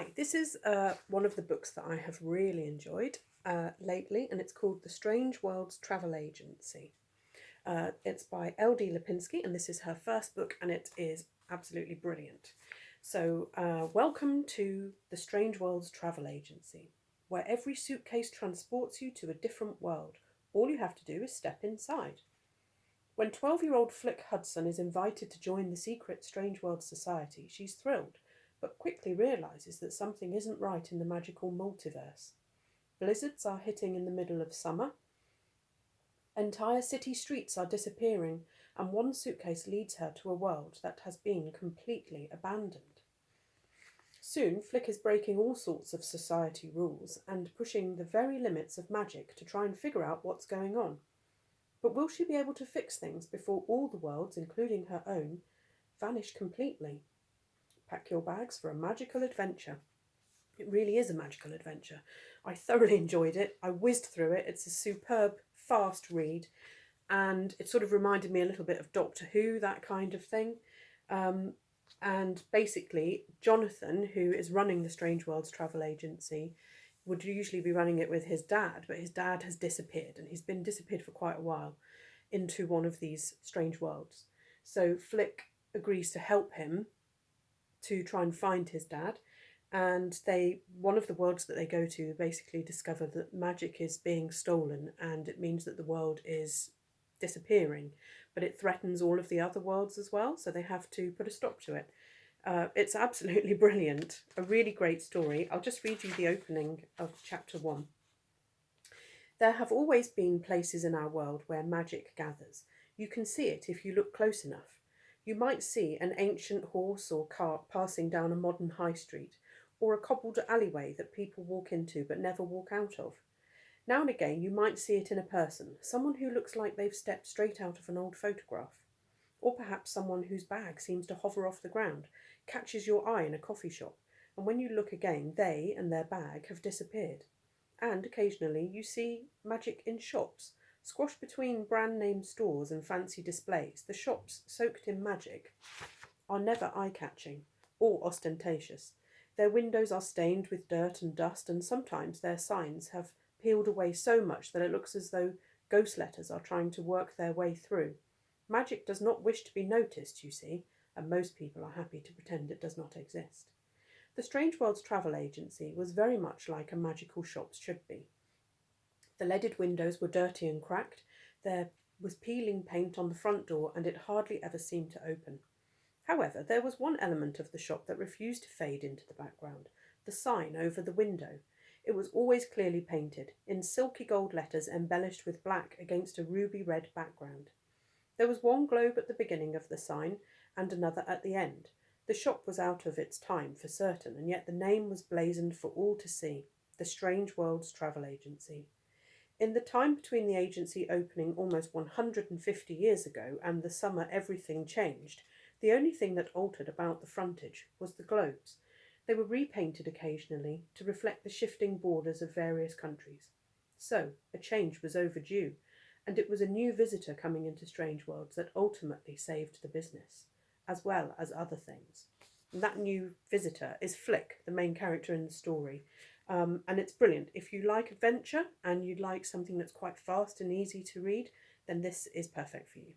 Hi, this is one of the books that I have really enjoyed lately, and it's called The Strangeworlds Travel Agency. It's by L.D Lapinski, and this is her first book, and it is absolutely brilliant. So, welcome to The Strangeworlds Travel Agency, where every suitcase transports you to a different world. All you have to do is step inside. When 12-year-old Flick Hudson is invited to join the secret Strangeworlds Society, she's thrilled, but quickly realises that something isn't right in the magical multiverse. Blizzards are hitting in the middle of summer, entire city streets are disappearing, and one suitcase leads her to a world that has been completely abandoned. Soon, Flick is breaking all sorts of society rules and pushing the very limits of magic to try and figure out what's going on. But will she be able to fix things before all the worlds, including her own, vanish completely? Pack your bags for a magical adventure. It really is a magical adventure. I thoroughly enjoyed it. I whizzed through it. It's a superb, fast read, and it sort of reminded me a little bit of Doctor Who, that kind of thing. And basically, Jonathan, who is running the Strangeworlds Travel Agency, would usually be running it with his dad, but his dad has disappeared, and he's been disappeared for quite a while into one of these strange worlds. So Flick agrees to help him to try and find his dad, and one of the worlds that they go to basically discover that magic is being stolen, and it means that the world is disappearing, but it threatens all of the other worlds as well, so they have to put a stop to it. It's absolutely brilliant, a really great story. I'll just read you the opening of chapter 1. There have always been places in our world where magic gathers. You can see it if you look close enough. You might see an ancient horse or cart passing down a modern high street, or a cobbled alleyway that people walk into but never walk out of. Now and again you might see it in a person, someone who looks like they've stepped straight out of an old photograph. Or perhaps someone whose bag seems to hover off the ground, catches your eye in a coffee shop, and when you look again, they and their bag have disappeared. And occasionally you see magic in shops, squashed between brand name stores and fancy displays. The shops, soaked in magic, are never eye-catching or ostentatious. Their windows are stained with dirt and dust, and sometimes their signs have peeled away so much that it looks as though ghost letters are trying to work their way through. Magic does not wish to be noticed, you see, and most people are happy to pretend it does not exist. The Strangeworlds Travel Agency was very much like a magical shop should be. The leaded windows were dirty and cracked, there was peeling paint on the front door, and it hardly ever seemed to open. However, there was one element of the shop that refused to fade into the background, the sign over the window. It was always clearly painted, in silky gold letters embellished with black against a ruby red background. There was one globe at the beginning of the sign and another at the end. The shop was out of its time for certain, and yet the name was blazoned for all to see, the Strangeworlds Travel Agency. In the time between the agency opening almost 150 years ago and the summer everything changed, the only thing that altered about the frontage was the globes. They were repainted occasionally to reflect the shifting borders of various countries. So, a change was overdue, and it was a new visitor coming into Strangeworlds that ultimately saved the business, as well as other things. And that new visitor is Flick, the main character in the story. And it's brilliant. If you like adventure and you'd like something that's quite fast and easy to read, then this is perfect for you.